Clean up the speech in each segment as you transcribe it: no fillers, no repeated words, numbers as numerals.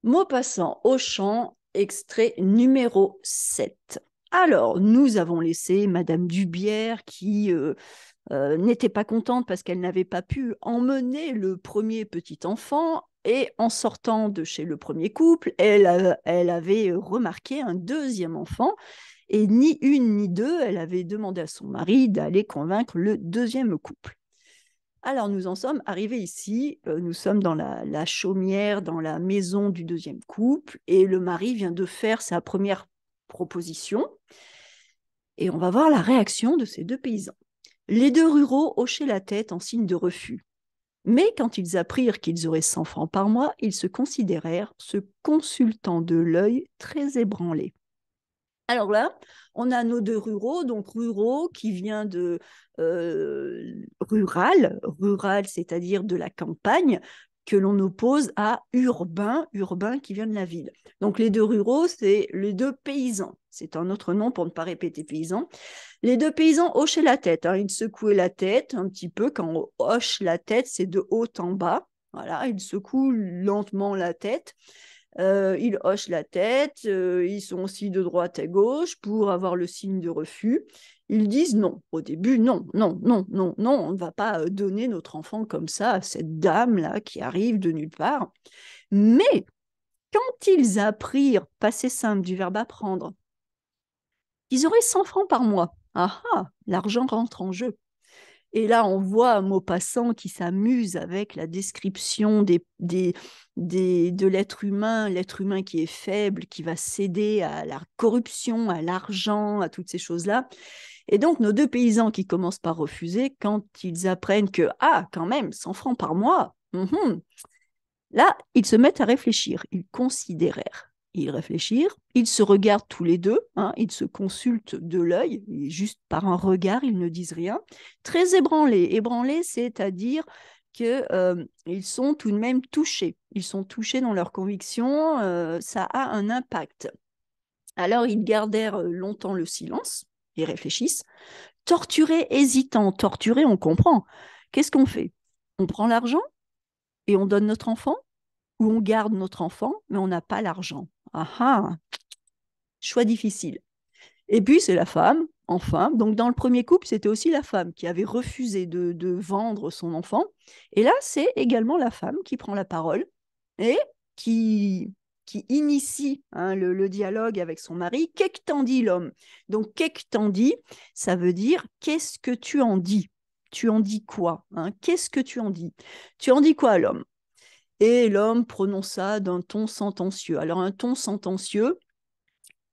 Maupassant au champ, extrait numéro 7. Alors, nous avons laissé Madame Dubière qui n'était pas contente parce qu'elle n'avait pas pu emmener le premier petit enfant. Et en sortant de chez le premier couple, elle avait remarqué un deuxième enfant. Et ni une ni deux, elle avait demandé à son mari d'aller convaincre le deuxième couple. Alors, nous en sommes arrivés ici. Nous sommes dans la chaumière, dans la maison du deuxième couple, et le mari vient de faire sa première proposition. Et on va voir la réaction de ces deux paysans. Les deux ruraux hochaient la tête en signe de refus. Mais quand ils apprirent qu'ils auraient 100 francs par mois, ils se considérèrent, se consultant de l'œil, très ébranlés. Alors là, on a nos deux ruraux, donc ruraux qui vient de rural, c'est-à-dire de la campagne, que l'on oppose à urbain qui vient de la ville. Donc les deux ruraux, c'est les deux paysans. C'est un autre nom pour ne pas répéter paysan. Les deux paysans hochaient la tête, hein. Ils secouaient la tête un petit peu. Quand on hoche la tête, c'est de haut en bas. Voilà, ils secouent lentement la tête. Ils hochent la tête, ils sont aussi de droite à gauche pour avoir le signe de refus. Ils disent non. Au début, non, non, non, non, non, on ne va pas donner notre enfant comme ça à cette dame-là qui arrive de nulle part. Mais quand ils apprirent, passé simple du verbe apprendre, ils auraient 100 francs par mois. Ah ah, l'argent rentre en jeu. Et là, on voit Maupassant qui s'amuse avec la description de l'être humain qui est faible, qui va céder à la corruption, à l'argent, à toutes ces choses-là. Et donc, nos deux paysans qui commencent par refuser, quand ils apprennent que, ah, quand même, 100 francs par mois, là, ils se mettent à réfléchir. Ils considérèrent. Ils réfléchissent, ils se regardent tous les deux, hein, ils se consultent de l'œil, juste par un regard, ils ne disent rien. Très ébranlés. Ébranlés, c'est-à-dire qu'ils sont tout de même touchés. Ils sont touchés dans leurs convictions, ça a un impact. Alors, ils gardèrent longtemps le silence, ils réfléchissent. Torturés, hésitants. Torturés, on comprend. Qu'est-ce qu'on fait? On prend l'argent et on donne notre enfant, ou on garde notre enfant, mais on n'a pas l'argent. Ah ah, choix difficile. Et puis, c'est la femme, enfin. Donc, dans le premier couple, c'était aussi la femme qui avait refusé de vendre son enfant. Et là, c'est également la femme qui prend la parole et qui initie, hein, le dialogue avec son mari. Qu'est-ce que t'en dis, l'homme? Donc, qu'est-ce que t'en dis? Ça veut dire, qu'est-ce que tu en dis? Tu en dis quoi, hein? Qu'est-ce que tu en dis? Tu en dis quoi, l'homme? Et l'homme prononça d'un ton sentencieux. Alors, un ton sentencieux,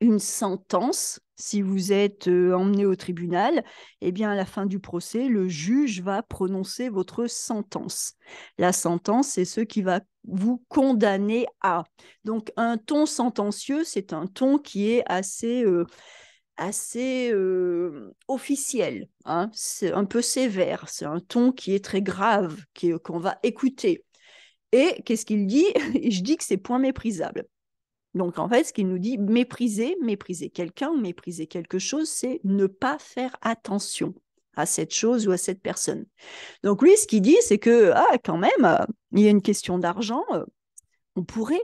une sentence, si vous êtes emmené au tribunal, eh bien, à la fin du procès, le juge va prononcer votre sentence. La sentence, c'est ce qui va vous condamner à. Donc, un ton sentencieux, c'est un ton qui est assez officiel, hein. C'est un peu sévère, c'est un ton qui est très grave, qu'on va écouter. Et qu'est-ce qu'il dit? Je dis que c'est point méprisable. Donc, en fait, ce qu'il nous dit, mépriser quelqu'un, mépriser quelque chose, c'est ne pas faire attention à cette chose ou à cette personne. Donc, lui, ce qu'il dit, c'est que, ah, quand même, il y a une question d'argent, on pourrait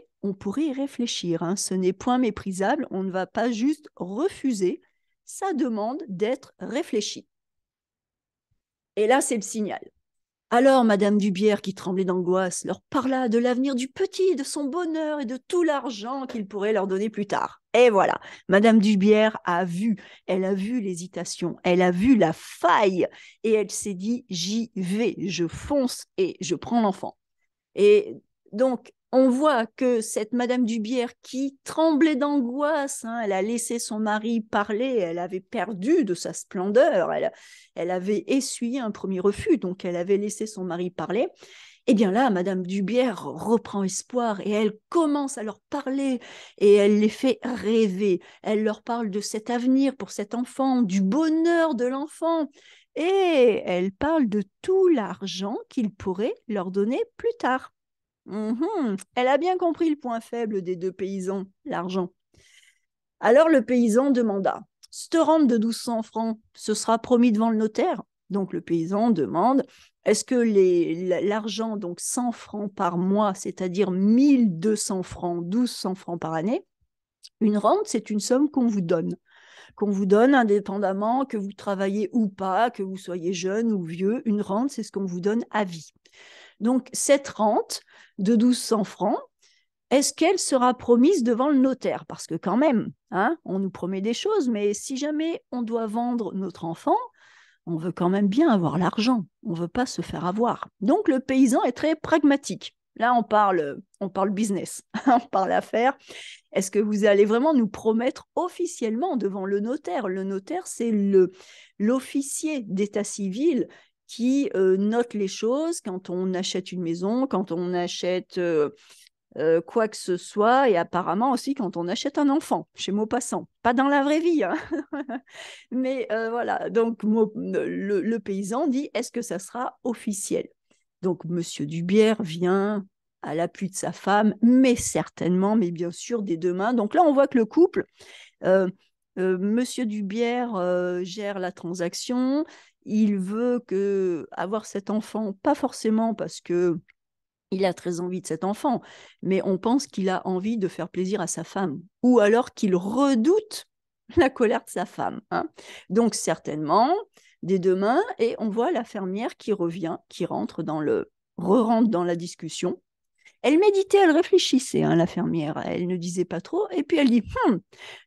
y réfléchir, hein. Ce n'est point méprisable, on ne va pas juste refuser, ça demande d'être réfléchi. Et là, c'est le signal. Alors, Madame Dubière, qui tremblait d'angoisse, leur parla de l'avenir du petit, de son bonheur et de tout l'argent qu'il pourrait leur donner plus tard. Et voilà, Madame Dubière elle a vu l'hésitation, elle a vu la faille, et elle s'est dit, j'y vais, je fonce et je prends l'enfant. Et donc, on voit que cette Madame Dubière qui tremblait d'angoisse, hein, elle a laissé son mari parler, elle avait perdu de sa splendeur, elle avait essuyé un premier refus, donc elle avait laissé son mari parler. Et bien là, Madame Dubière reprend espoir et elle commence à leur parler et elle les fait rêver. Elle leur parle de cet avenir pour cet enfant, du bonheur de l'enfant. Et elle parle de tout l'argent qu'il pourrait leur donner plus tard. Elle a bien compris le point faible des deux paysans, l'argent. Alors le paysan demanda, cette rente de 1200 francs, ce sera promis devant le notaire? Donc le paysan demande, est-ce que l'argent, donc 100 francs par mois, c'est-à-dire 1200 francs, 1200 francs par année, une rente, c'est une somme qu'on vous donne indépendamment, que vous travaillez ou pas, que vous soyez jeune ou vieux. Une rente, c'est ce qu'on vous donne à vie. Donc cette rente de 1200 francs, est-ce qu'elle sera promise devant le notaire? Parce que quand même, hein, on nous promet des choses, mais si jamais on doit vendre notre enfant, on veut quand même bien avoir l'argent. On ne veut pas se faire avoir. Donc le paysan est très pragmatique. Là, on parle business, on parle affaires. Est-ce que vous allez vraiment nous promettre officiellement devant le notaire? Le notaire, c'est l'officier d'état civil qui note les choses quand on achète une maison, quand on achète quoi que ce soit, et apparemment aussi quand on achète un enfant, chez Maupassant. Pas dans la vraie vie, hein. Mais voilà, donc le paysan dit, est-ce que ça sera officiel? Donc Monsieur Dubière vient à l'appui de sa femme, mais certainement, mais bien sûr, des deux mains. Donc là, on voit que le couple, euh, Monsieur Dubière gère la transaction, il veut avoir cet enfant, pas forcément parce que il a très envie de cet enfant, mais on pense qu'il a envie de faire plaisir à sa femme, ou alors qu'il redoute la colère de sa femme, hein. Donc certainement, des deux mains, et on voit la fermière qui revient, qui re-rentre dans la discussion. Elle méditait, elle réfléchissait, hein, la fermière, elle ne disait pas trop, et puis elle dit,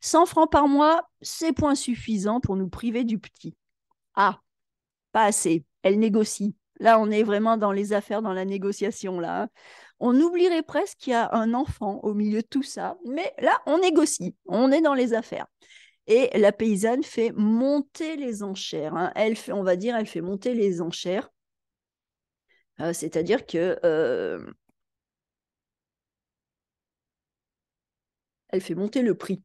100 francs par mois, c'est point suffisant pour nous priver du petit. Ah, pas assez. Elle négocie. Là, on est vraiment dans les affaires, dans la négociation, là, hein. On oublierait presque qu'il y a un enfant au milieu de tout ça, mais là, on négocie. On est dans les affaires. Et la paysanne fait monter les enchères, hein. On va dire, elle fait monter les enchères. C'est-à-dire que elle fait monter le prix.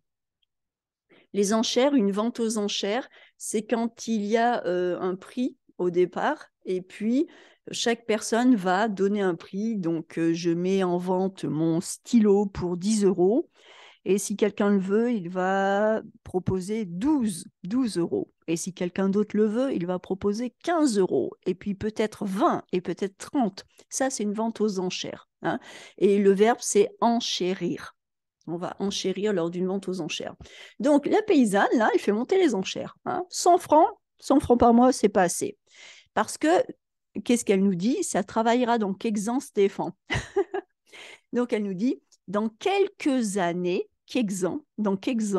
Les enchères, une vente aux enchères, c'est quand il y a un prix au départ, et puis chaque personne va donner un prix. Donc, je mets en vente mon stylo pour 10 euros. Et si quelqu'un le veut, il va proposer 12 euros. Et si quelqu'un d'autre le veut, il va proposer 15 euros. Et puis peut-être 20 et peut-être 30. Ça, c'est une vente aux enchères, hein. Et le verbe, c'est enchérir. On va enchérir lors d'une vente aux enchères. Donc, la paysanne, là, elle fait monter les enchères, hein. 100 francs, 100 francs par mois, c'est pas assez. Parce que, qu'est-ce qu'elle nous dit? Ça travaillera dans Quexan Stéphane. Donc, elle nous dit, dans quelques années, Quexan, dans quelques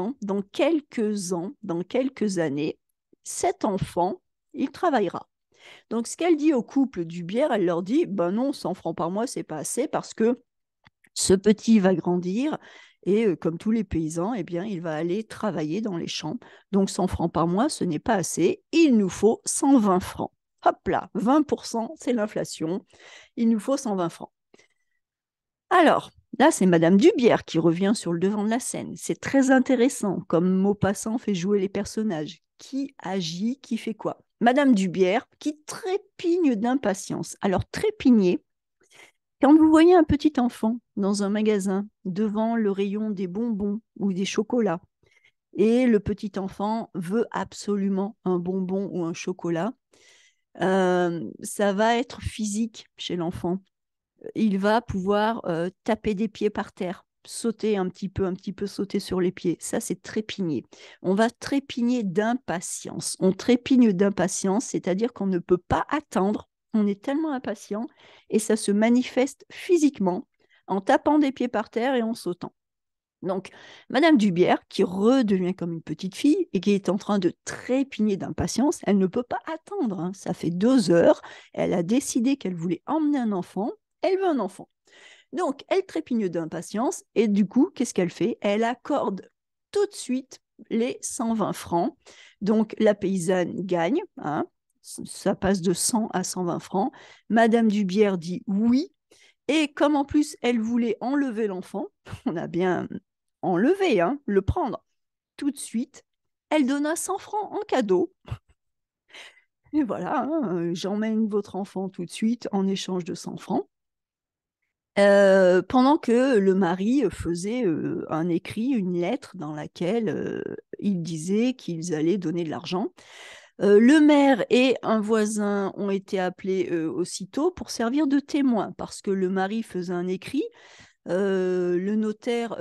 années, cet enfant, il travaillera. Donc, ce qu'elle dit au couple du bière, elle leur dit, ben non, 100 francs par mois, c'est pas assez parce que ce petit va grandir et comme tous les paysans, eh bien, il va aller travailler dans les champs. Donc 100 francs par mois, ce n'est pas assez. Il nous faut 120 francs. Hop là, 20%, c'est l'inflation. Il nous faut 120 francs. Alors, là, c'est Madame Dubière qui revient sur le devant de la scène. C'est très intéressant, comme Maupassant fait jouer les personnages. Qui agit, qui fait quoi? Madame Dubière qui trépigne d'impatience. Alors, trépigner, quand vous voyez un petit enfant dans un magasin devant le rayon des bonbons ou des chocolats, et le petit enfant veut absolument un bonbon ou un chocolat, ça va être physique chez l'enfant. Il va pouvoir taper des pieds par terre, sauter un petit peu sauter sur les pieds. Ça, c'est trépigner. On va trépigner d'impatience. On trépigne d'impatience, c'est-à-dire qu'on ne peut pas attendre. On est tellement impatient et ça se manifeste physiquement en tapant des pieds par terre et en sautant. Donc, Madame Dubière, qui redevient comme une petite fille et qui est en train de trépigner d'impatience, elle ne peut pas attendre, hein. Ça fait 2 heures. Elle a décidé qu'elle voulait emmener un enfant. Elle veut un enfant. Donc, elle trépigne d'impatience et du coup, qu'est-ce qu'elle fait? Elle accorde tout de suite les 120 francs. Donc, la paysanne gagne, hein. Ça passe de 100 à 120 francs. Madame Dubière dit oui. Et comme en plus, elle voulait enlever l'enfant, on a bien enlevé, hein, le prendre tout de suite, elle donna 100 francs en cadeau. Et voilà, hein, j'emmène votre enfant tout de suite en échange de 100 francs. Pendant que le mari faisait un écrit, une lettre dans laquelle il disait qu'ils allaient donner de l'argent. Le maire et un voisin ont été appelés aussitôt pour servir de témoins parce que le mari faisait un écrit. Le notaire,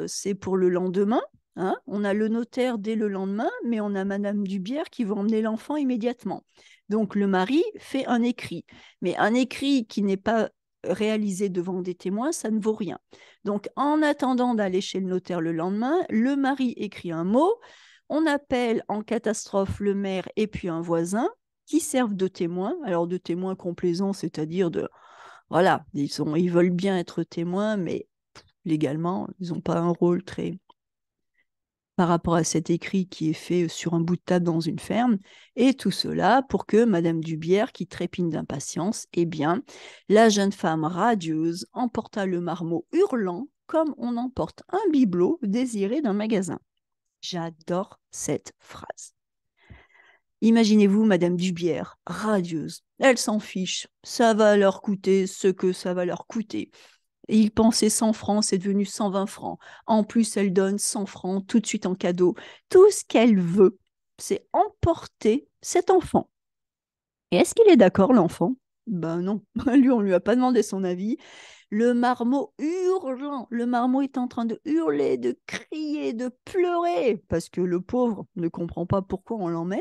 c'est pour le lendemain. Hein. On a le notaire dès le lendemain, mais on a Madame Dubière qui va emmener l'enfant immédiatement. Donc le mari fait un écrit. Mais un écrit qui n'est pas réalisé devant des témoins, ça ne vaut rien. Donc en attendant d'aller chez le notaire le lendemain, le mari écrit un mot. On appelle en catastrophe le maire et puis un voisin qui servent de témoins. Alors de témoins complaisants, c'est-à-dire de voilà, ils veulent bien être témoins, mais légalement, ils n'ont pas un rôle très par rapport à cet écrit qui est fait sur un bout de table dans une ferme, et tout cela pour que Madame Dubière, qui trépigne d'impatience, eh bien, la jeune femme radieuse emporta le marmot hurlant comme on emporte un bibelot désiré d'un magasin. J'adore cette phrase. Imaginez-vous Madame Dubière, radieuse, elle s'en fiche, ça va leur coûter ce que ça va leur coûter. Et il pensait 100 francs, c'est devenu 120 francs. En plus, elle donne 100 francs tout de suite en cadeau. Tout ce qu'elle veut, c'est emporter cet enfant. Et est-ce qu'il est d'accord, l'enfant? Ben non, lui, on ne lui a pas demandé son avis. Le marmot hurlant, le marmot est en train de hurler, de crier, de pleurer, parce que le pauvre ne comprend pas pourquoi on l'emmène.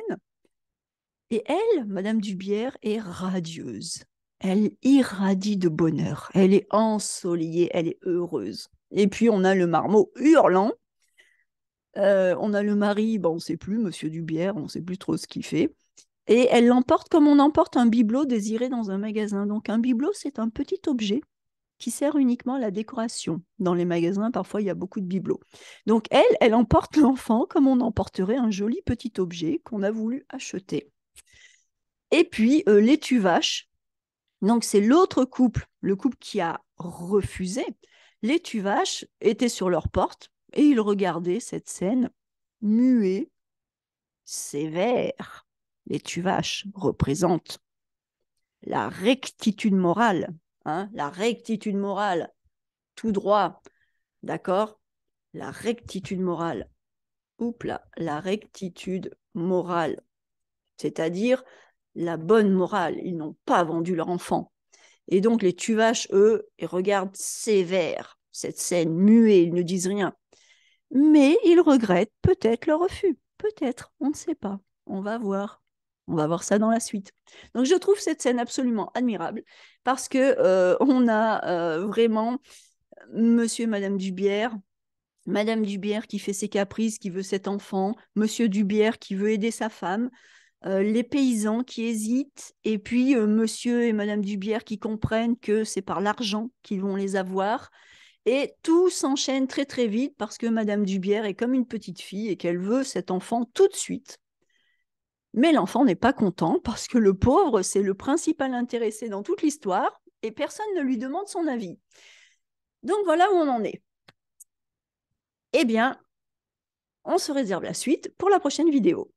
Et elle, Madame Dubière, est radieuse. Elle irradie de bonheur. Elle est ensoleillée, elle est heureuse. Et puis, on a le marmot hurlant. On a le mari, on ne sait plus, Monsieur Dubière, on ne sait plus trop ce qu'il fait. Et elle l'emporte comme on emporte un bibelot désiré dans un magasin. Donc, un bibelot, c'est un petit objet qui sert uniquement à la décoration. Dans les magasins, parfois, il y a beaucoup de bibelots. Donc, elle emporte l'enfant comme on emporterait un joli petit objet qu'on a voulu acheter. Et puis, les Tuvache, donc c'est l'autre couple, le couple qui a refusé. Les Tuvache étaient sur leur porte et ils regardaient cette scène muets, sévères. Les Tuvache représentent la rectitude morale, hein, la rectitude morale, tout droit, d'accord? La rectitude morale. Oups là, la rectitude morale, c'est-à-dire la bonne morale. Ils n'ont pas vendu leur enfant. Et donc, les Tuvache, eux, ils regardent sévère cette scène, muets, ils ne disent rien. Mais ils regrettent peut-être le refus. Peut-être, on ne sait pas. On va voir. On va voir ça dans la suite. Donc, je trouve cette scène absolument admirable parce que on a vraiment Monsieur et Madame Dubière. Madame Dubière qui fait ses caprices, qui veut cet enfant. Monsieur Dubière qui veut aider sa femme. Les paysans qui hésitent, et puis monsieur et madame Dubière qui comprennent que c'est par l'argent qu'ils vont les avoir. Et tout s'enchaîne très très vite parce que madame Dubière est comme une petite fille et qu'elle veut cet enfant tout de suite. Mais l'enfant n'est pas content parce que le pauvre, c'est le principal intéressé dans toute l'histoire et personne ne lui demande son avis. Donc voilà où on en est. Eh bien, on se réserve la suite pour la prochaine vidéo.